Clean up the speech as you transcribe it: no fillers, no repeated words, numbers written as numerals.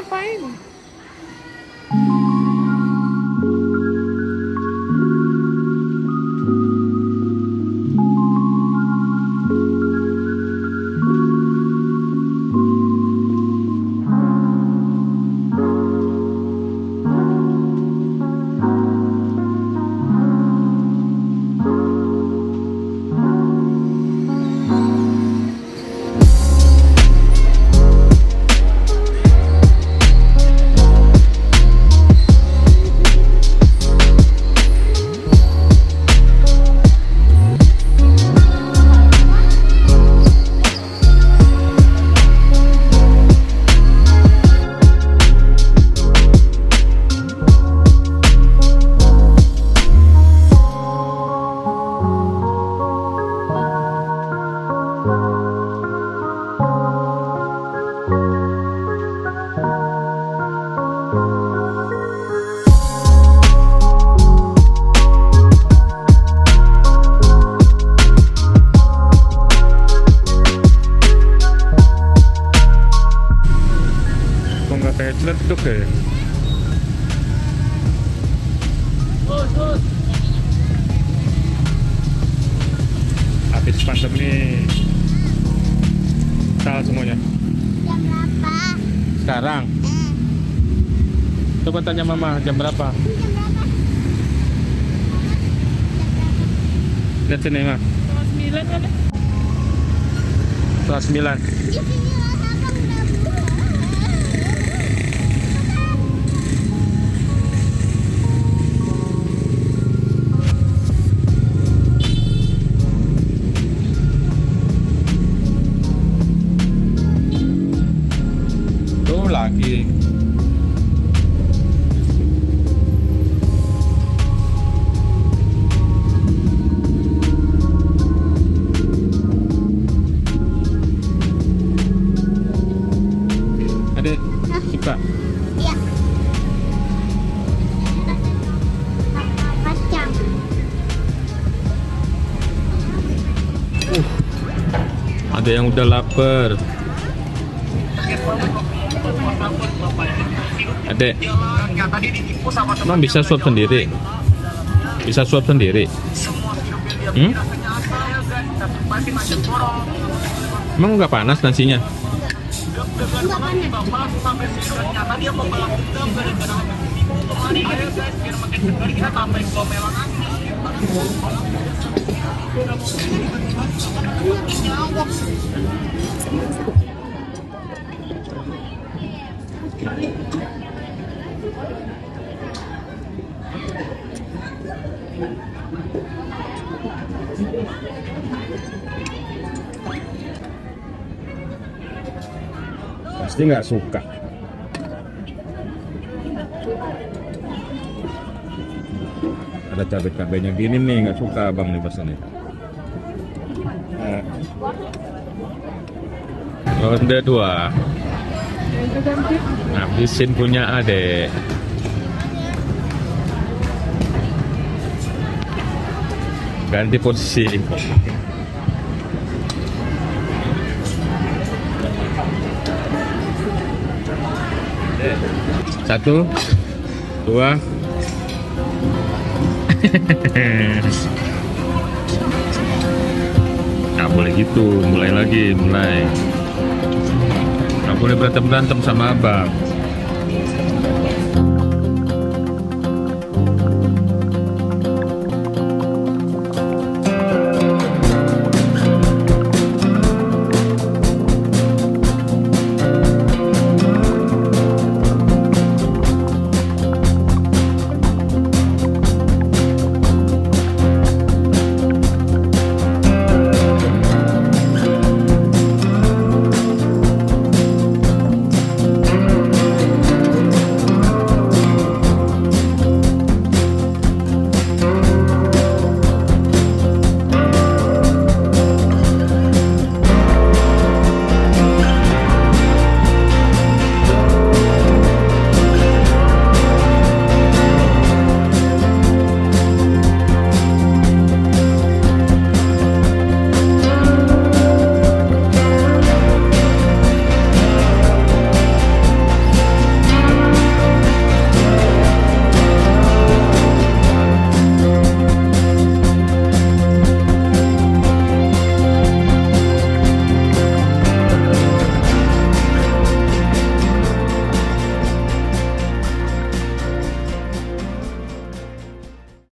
ngapain? Leduk ya. Habis pandemi tahu semuanya. Jam berapa? Sekarang. Coba tanya mama jam berapa? Lihat sini mah. Setengah 9 kan? Setengah 9. Di sini lah abang udah buka. Tuh lagi. Adik suka? Iya. Kacang. Ada yang udah lapar. Adek, emang bisa suap sendiri? Bisa suap sendiri? Emang nggak panas nasinya? Enggak panas. Pasti nggak suka. Ada cabai-cabainya gini nih, nggak suka abang nih pesannya. Ronde 2. Habisin punya adek. Ganti posisi. Satu, dua. Nggak boleh gitu, mulai lagi, mulai. Nggak boleh berantem-berantem sama abang.